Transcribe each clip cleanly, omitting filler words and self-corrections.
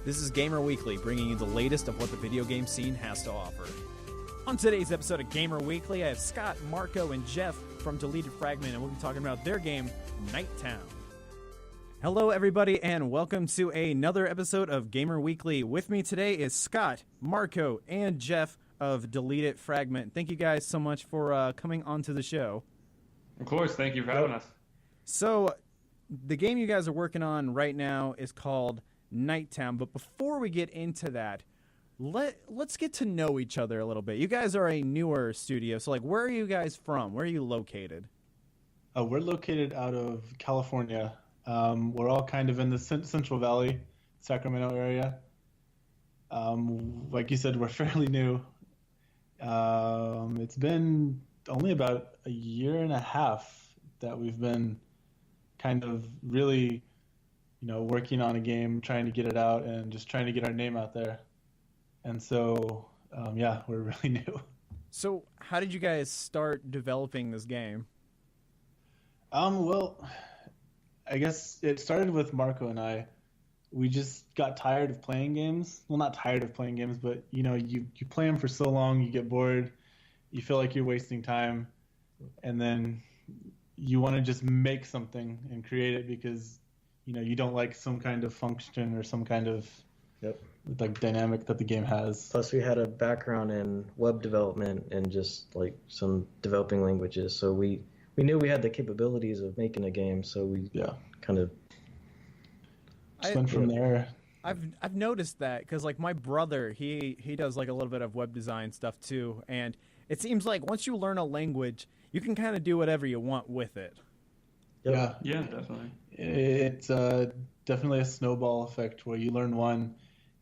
This is Gamer Weekly, bringing you the latest of what the video game scene has to offer. On today's episode of Gamer Weekly, I have Scott, Marko, and Jeff from Deleted Fragment, and we'll be talking about their game, Nightown. Hello, everybody, and welcome to another episode of Gamer Weekly. With me today is Scott, Marko, and Jeff of Deleted Fragment. Thank you guys so much for coming onto the show. Of course, thank you for having us. So, the game you guys are working on right now is called Nightown, but before we get into that, let's get to know each other a little bit. You guys are a newer studio, so where are you guys from? Where are you located? We're located out of California. We're all kind of in the Central Valley, Sacramento area. Like you said, we're fairly new. It's been only about a year and a half that we've been kind of really, working on a game, trying to get it out, and just trying to get our name out there. And so, we're really new. So, how did you guys start developing this game? Well, I guess it started with Marko and I. We just got tired of playing games. Well, not tired of playing games, but you play them for so long, you get bored, you feel like you're wasting time, and then you want to just make something and create it because you don't like some kind of function or some kind of dynamic that the game has. Plus, we had a background in web development and just some developing languages, so we knew we had the capabilities of making a game. So we kind of went from there. I've noticed that because my brother he does a little bit of web design stuff too, and it seems like once you learn a language, you can kind of do whatever you want with it. Yeah, definitely. It's definitely a snowball effect where you learn one,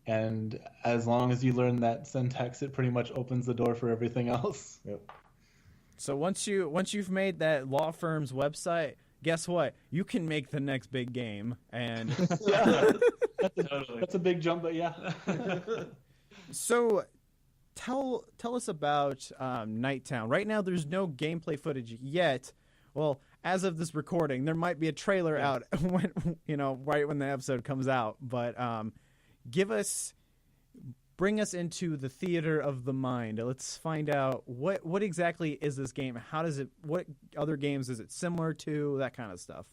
and as long as you learn that syntax, it pretty much opens the door for everything else. Yep. So once you've made that law firm's website, guess what? You can make the next big game, and that's a big jump, but yeah. So tell us about Nightown. Right now, there's no gameplay footage yet. Well, as of this recording, there might be a trailer out when right when the episode comes out. But bring us into the theater of the mind. Let's find out what exactly is this game? What other games is it similar to? That kind of stuff.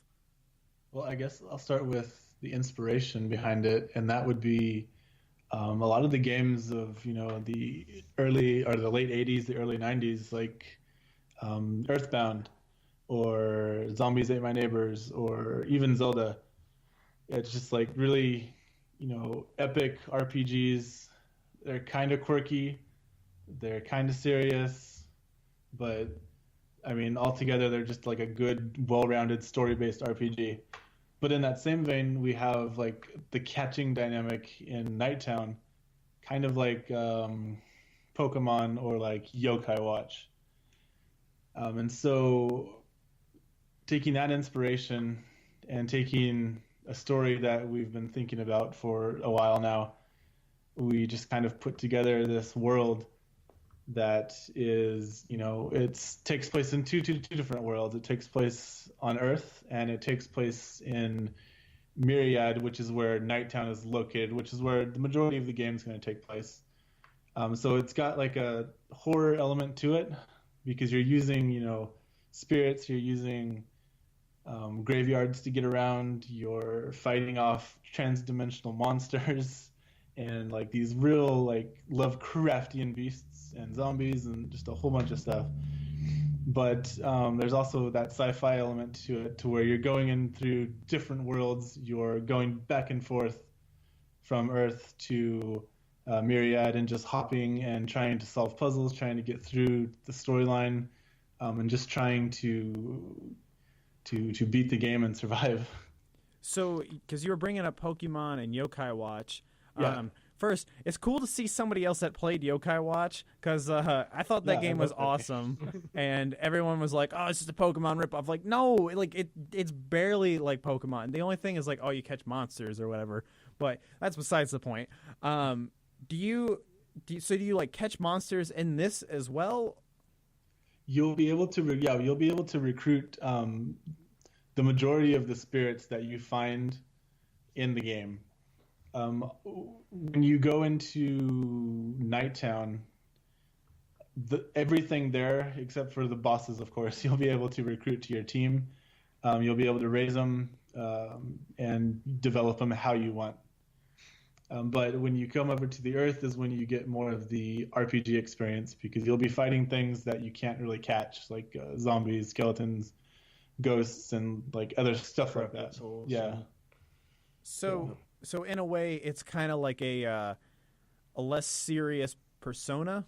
Well, I guess I'll start with the inspiration behind it, and that would be a lot of the games of the early or the late '80s, the early '90s, like Earthbound or Zombies Ate My Neighbors or even Zelda. It's just really epic RPGs. They're kind of quirky, they're kind of serious, but altogether they're just a good, well-rounded, story-based RPG. But in that same vein, we have the catching dynamic in Nightown, kind of like Pokemon or Yokai Watch. And so taking that inspiration and taking a story that we've been thinking about for a while now, we just kind of put together this world that is, it takes place in two different worlds. It takes place on Earth, and it takes place in Myriad, which is where Nightown is located, which is where the majority of the game is going to take place. So it's got a horror element to it because you're using, spirits, you're using graveyards to get around, you're fighting off trans-dimensional monsters and these real Lovecraftian beasts and zombies and just a whole bunch of stuff. But there's also that sci-fi element to it, to where you're going in through different worlds. You're going back and forth from Earth to Myriad and just hopping and trying to solve puzzles, trying to get through the storyline, and just trying to beat the game and survive. So, because you were bringing up Pokemon and Yokai Watch, Yeah. First, it's cool to see somebody else that played Yokai Watch, because I thought that game was awesome, and everyone was like, "Oh, it's just a Pokemon ripoff." No, it's barely like Pokemon. The only thing is oh, you catch monsters or whatever, but that's besides the point. Do you catch monsters in this as well? You'll be able to recruit the majority of the spirits that you find in the game. When you go into Nightown, everything there, except for the bosses, of course, you'll be able to recruit to your team. You'll be able to raise them and develop them how you want. But when you come over to the Earth is when you get more of the RPG experience, because you'll be fighting things that you can't really catch, like zombies, skeletons, ghosts, and like other stuff like that. Yeah. So in a way, it's kind of like a less serious Persona.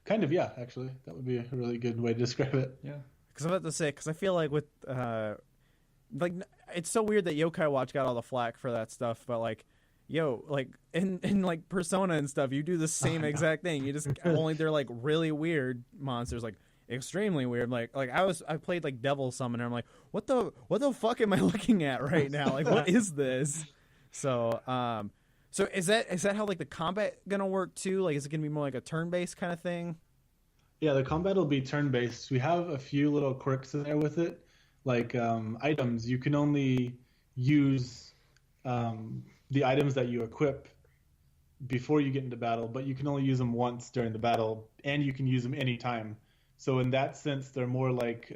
Kind of, yeah. Actually, that would be a really good way to describe it. Yeah. Because I'm about to say, because I feel like with like it's so weird that Yokai Watch got all the flack for that stuff, but like. Yo, like in like Persona and stuff, you do the same exact thing. You just only they're like really weird monsters, like extremely weird. Like I played like Devil Summoner. I'm like, what the fuck am I looking at right now? Like, what is this? So so is that how like the combat gonna work too? Like, is it gonna be more like a turn-based kind of thing? Yeah, the combat will be turn-based. We have a few little quirks in there with it, like items. You can only use the items that you equip before you get into battle, but you can only use them once during the battle, and you can use them anytime. So in that sense, they're more like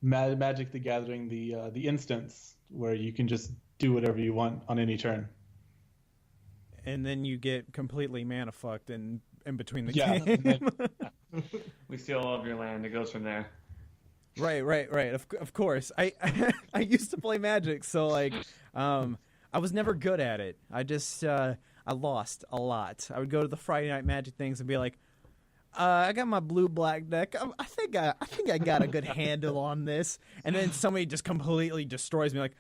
Magic the Gathering, the instance, where you can just do whatever you want on any turn. And then you get completely mana fucked in between the Yeah. game. We steal all of your land. It goes from there. Right. Of course. I used to play Magic, so like, I was never good at it. I just I lost a lot. I would go to the Friday Night Magic things and be like, I got my blue-black deck. I think I got a good handle on this. And then somebody just completely destroys me. Like,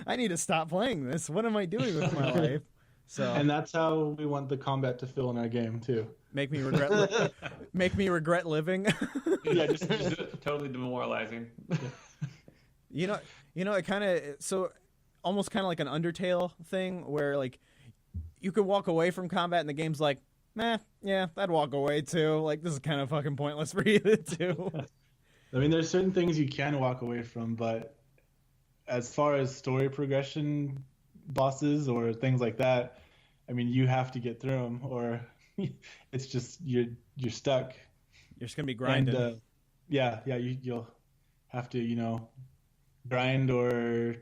I need to stop playing this. What am I doing with my life? So, and that's how we want the combat to feel in our game too. Make me regret living. Yeah, just totally demoralizing. You know, it kind of almost kind of like an Undertale thing where like you could walk away from combat and the game's like, yeah, I'd walk away too. Like, this is kind of fucking pointless for you to do. I mean, there's certain things you can walk away from, but as far as story progression, bosses or things like that, I mean, you have to get through them, or it's just you're stuck. You're just gonna be grinding. And, you'll have to grind or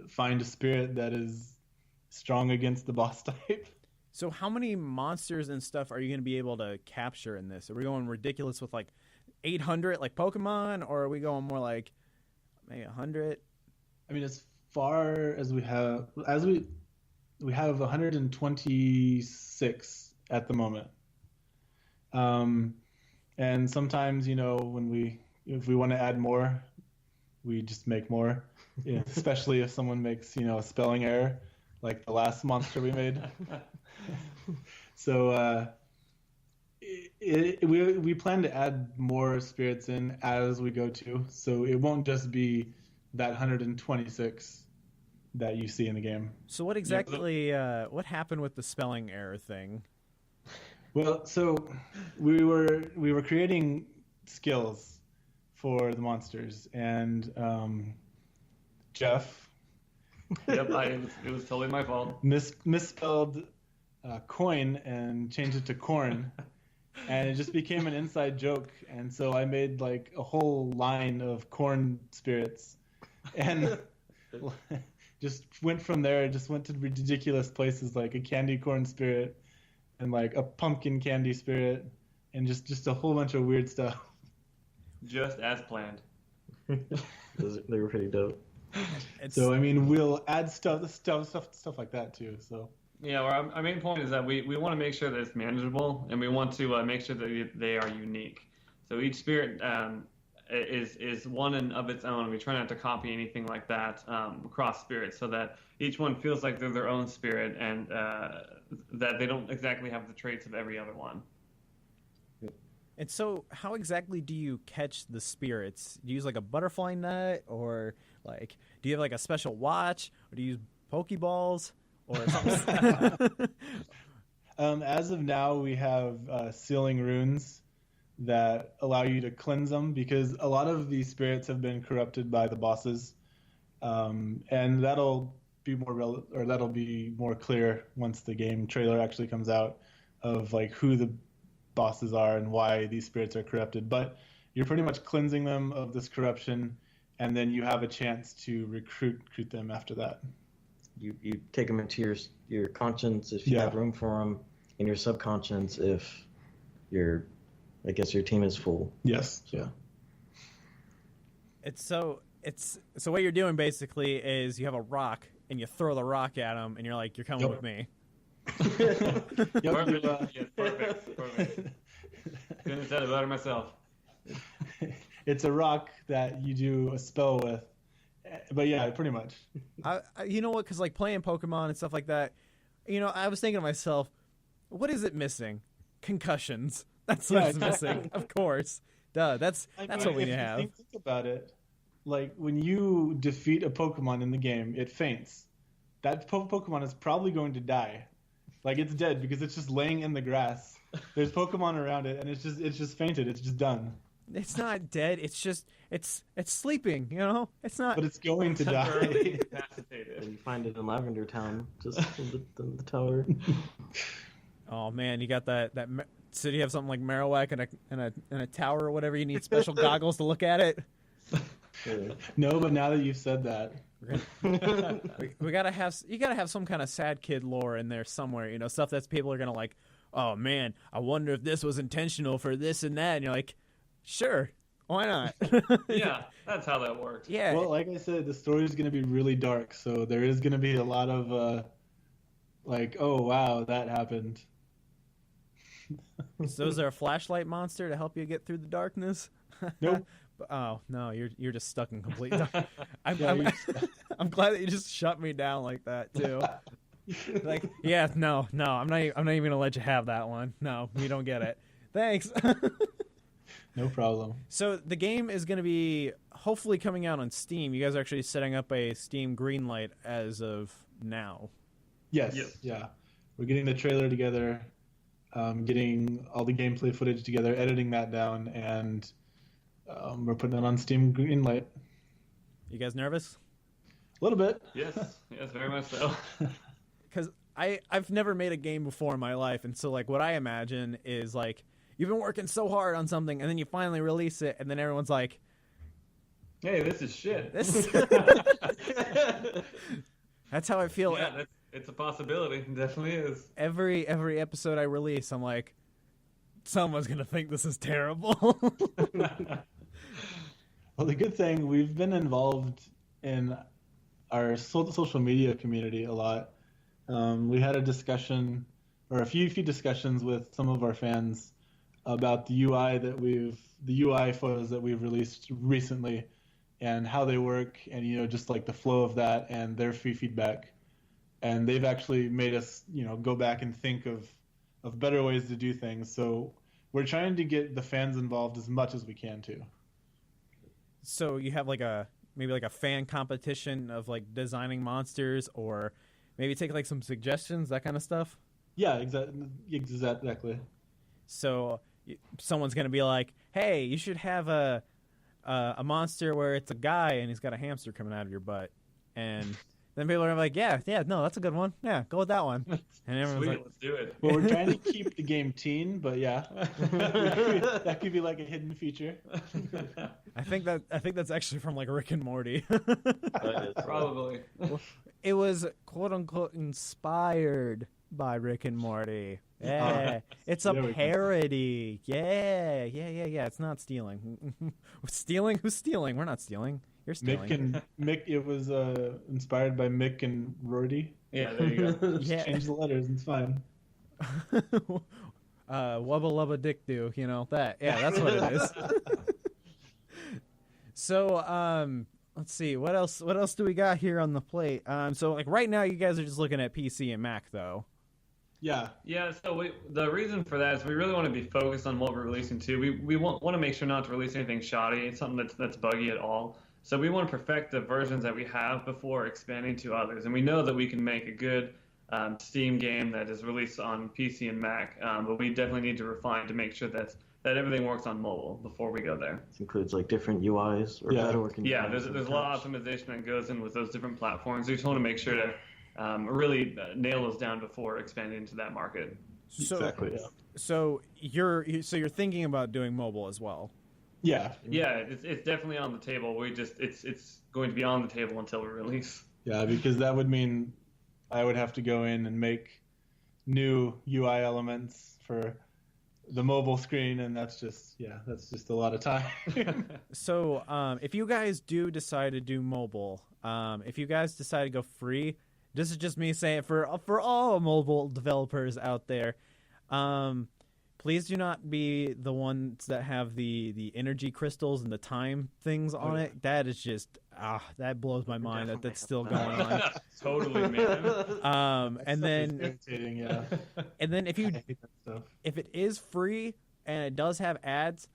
find a spirit that is strong against the boss type. So how many monsters and stuff are you going to be able to capture in this? Are we going ridiculous with like 800 like Pokemon, or are we going more like maybe 100? I mean, as far as we have 126 at the moment. And sometimes, if we want to add more, we just make more, especially if someone makes, a spelling error, like the last monster we made. So we plan to add more spirits in as we go too. So it won't just be that 126 that you see in the game. So what exactly, what happened with the spelling error thing? Well, so we were creating skills for the monsters, and Jeff. Yep, it was totally my fault. Misspelled coin and changed it to corn, and it just became an inside joke. And so I made like a whole line of corn spirits, and just went from there. Just went to ridiculous places like a candy corn spirit and like a pumpkin candy spirit, and just a whole bunch of weird stuff. Just as planned. They were pretty dope. So I mean, we'll add stuff like that too. So yeah, our main point is that we want to make sure that it's manageable, and we want to make sure that they are unique. So each spirit is one and of its own. We try not to copy anything like that across spirits, so that each one feels like they're their own spirit, and that they don't exactly have the traits of every other one. And so how exactly do you catch the spirits? Do you use like a butterfly net, or like do you have like a special watch, or do you use Pokeballs or something? As of now, we have sealing runes that allow you to cleanse them, because a lot of these spirits have been corrupted by the bosses, and that'll be or that'll be more clear once the game trailer actually comes out, of like who the bosses are and why these spirits are corrupted. But you're pretty much cleansing them of this corruption, and then you have a chance to recruit them after that. You take them into your conscience if you have room for them, and your subconscious if your team is full. Yes. Yeah. So what you're doing basically is you have a rock and you throw the rock at them, and you're like, you're coming with me. Perfect. Yes, perfect. Couldn't have said it better myself. It's a rock that you do a spell with, but yeah, pretty much. You know what? Because like playing Pokemon and stuff like that, I was thinking to myself, what is it missing? Concussions. That's what it's missing. Of course. Duh. That's what we have. Think about it. Like when you defeat a Pokemon in the game, it faints. That Pokemon is probably going to die. Like it's dead because it's just laying in the grass. There's Pokemon around it, and it's just fainted. It's just done. It's not dead. It's just it's sleeping. It's not. But it's going to die. You find it in Lavender Town, just in the tower. Oh man, you got that. So do you have something like Marowak in a tower or whatever? You need special goggles to look at it. No, but now that you've said that, you gotta have some kind of sad kid lore in there somewhere. Stuff that people are gonna like. Oh man, I wonder if this was intentional for this and that. And you're like, sure, why not? Yeah, that's how that works. Yeah. Well, like I said, the story is gonna be really dark, so there is gonna be a lot of like, oh wow, that happened. So is there a flashlight monster to help you get through the darkness? Nope. Oh no, you're just stuck in complete dark. I'm glad that you just shut me down like that too. Like, yeah, no, I'm not even gonna let you have that one. No, you don't get it. Thanks. No problem. So the game is gonna be hopefully coming out on Steam. You guys are actually setting up a Steam greenlight as of now. Yes. Yeah. We're getting the trailer together, getting all the gameplay footage together, editing that down, and we're putting it on Steam greenlight. You guys nervous? A little bit. Yes, very much so. Because I've never made a game before in my life, and so like what I imagine is like you've been working so hard on something, and then you finally release it, and then everyone's like, "Hey, this is shit." That's how I feel. Yeah, it's a possibility. It definitely is. Every episode I release, I'm like, someone's gonna think this is terrible. Well, the good thing, we've been involved in our social media community a lot. We had a discussion, or a few discussions with some of our fans about the UI photos that we've released recently, and how they work, and just like the flow of that and their feedback. And they've actually made us go back and think of better ways to do things. So we're trying to get the fans involved as much as we can too. So you have maybe a fan competition of like designing monsters, or maybe take like some suggestions, that kind of stuff. Yeah, exactly. So someone's gonna be like, "Hey, you should have a monster where it's a guy and he's got a hamster coming out of your butt," and then people are like, yeah, no, that's a good one. Yeah, go with that one. And everyone's Sweet, like, let's do it. Well, we're trying to keep the game teen, but yeah, that could be like a hidden feature. I think that's actually from like Rick and Morty. Probably. It was quote unquote inspired by Rick and Morty. Yeah, it's a parody. Yeah. It's not stealing. Stealing? Who's stealing? We're not stealing. You're stealing. Mick. It was inspired by Mick and Rory. Yeah, there you go. Just change the letters. It's fine. Wubba lubba dick do. That. Yeah, that's what it is. So, let's see. What else do we got here on the plate? So like right now, you guys are just looking at PC and Mac, though. Yeah. So the reason for that is we really want to be focused on what we're releasing too. We want to make sure not to release anything shoddy, something that's buggy at all. So we want to perfect the versions that we have before expanding to others. And we know that we can make a good Steam game that is released on PC and Mac, but we definitely need to refine to make sure that's that everything works on mobile before we go there. This includes like different UIs or better working. Yeah, UIs there's a lot of optimization that goes in with those different platforms. We just want to make sure to really nail those down before expanding into that market. So, Exactly. Yeah. so you're thinking about doing mobile as well. Yeah. Yeah, it's definitely on the table. It's going to be on the table until we release. Yeah, because that would mean I would have to go in and make new UI elements for the mobile screen, and that's just a lot of time. So if you guys do decide to do mobile, if you guys decide to go free, this is just me saying for all mobile developers out there, please do not be the ones that have the energy crystals and the time things on it. That is just that blows my mind that that's still going on. Totally, man. And then irritating, yeah. and then I hate that stuff. if it is free and it does have ads,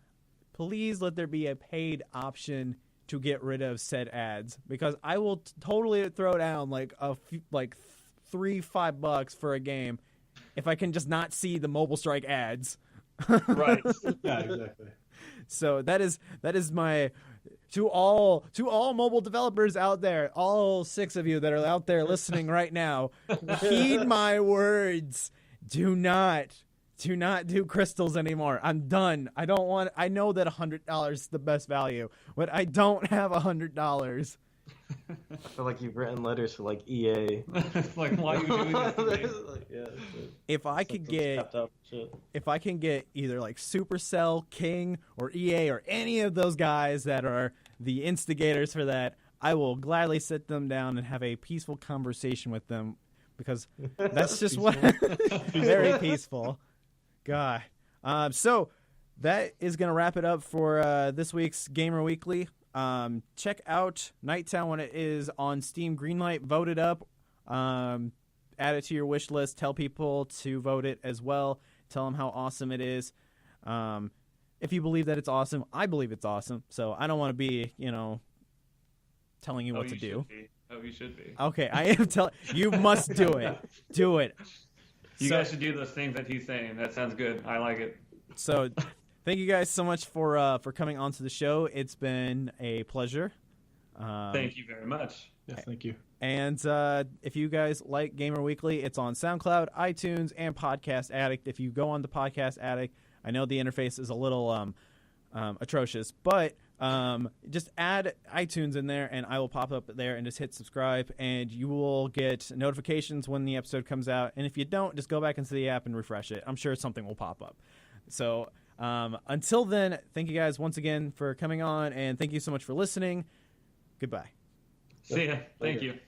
please let there be a paid option to get rid of said ads, because I will totally throw down like $3-5 for a game if I can just not see the Mobile Strike ads. Right. Yeah, exactly. So that is my to all mobile developers out there, all 6 of you that are out there listening right now, heed my words. Do not do crystals anymore. I'm done. I know that $100 is the best value, but I don't have $100. I feel like you've written letters for like EA. It's like, why are you doing this to me? If I can get either like Supercell, King, or EA, or any of those guys that are the instigators for that, I will gladly sit them down and have a peaceful conversation with them, because that's just what very peaceful. God. So that is going to wrap it up for this week's Gamer Weekly. Check out Nightown when it is on Steam Greenlight. Vote it up. Add it to your wish list. Tell people to vote it as well. Tell them how awesome it is. If you believe that it's awesome, I believe it's awesome. So I don't want to be, telling you what to do. You should be. Okay, I am telling you must do it. Do it. You guys should do those things that he's saying. That sounds good. I like it. So, thank you guys so much for coming onto the show. It's been a pleasure. Thank you very much. Yes, thank you. And if you guys like Gamer Weekly, it's on SoundCloud, iTunes, and Podcast Addict. If you go on the Podcast Addict, I know the interface is a little atrocious, but just add iTunes in there, and I will pop up there, and just hit subscribe, and you will get notifications when the episode comes out. And if you don't, just go back into the app and refresh it. I'm sure something will pop up. So until then, thank you guys once again for coming on, and thank you so much for listening. Goodbye. See ya. Thank you.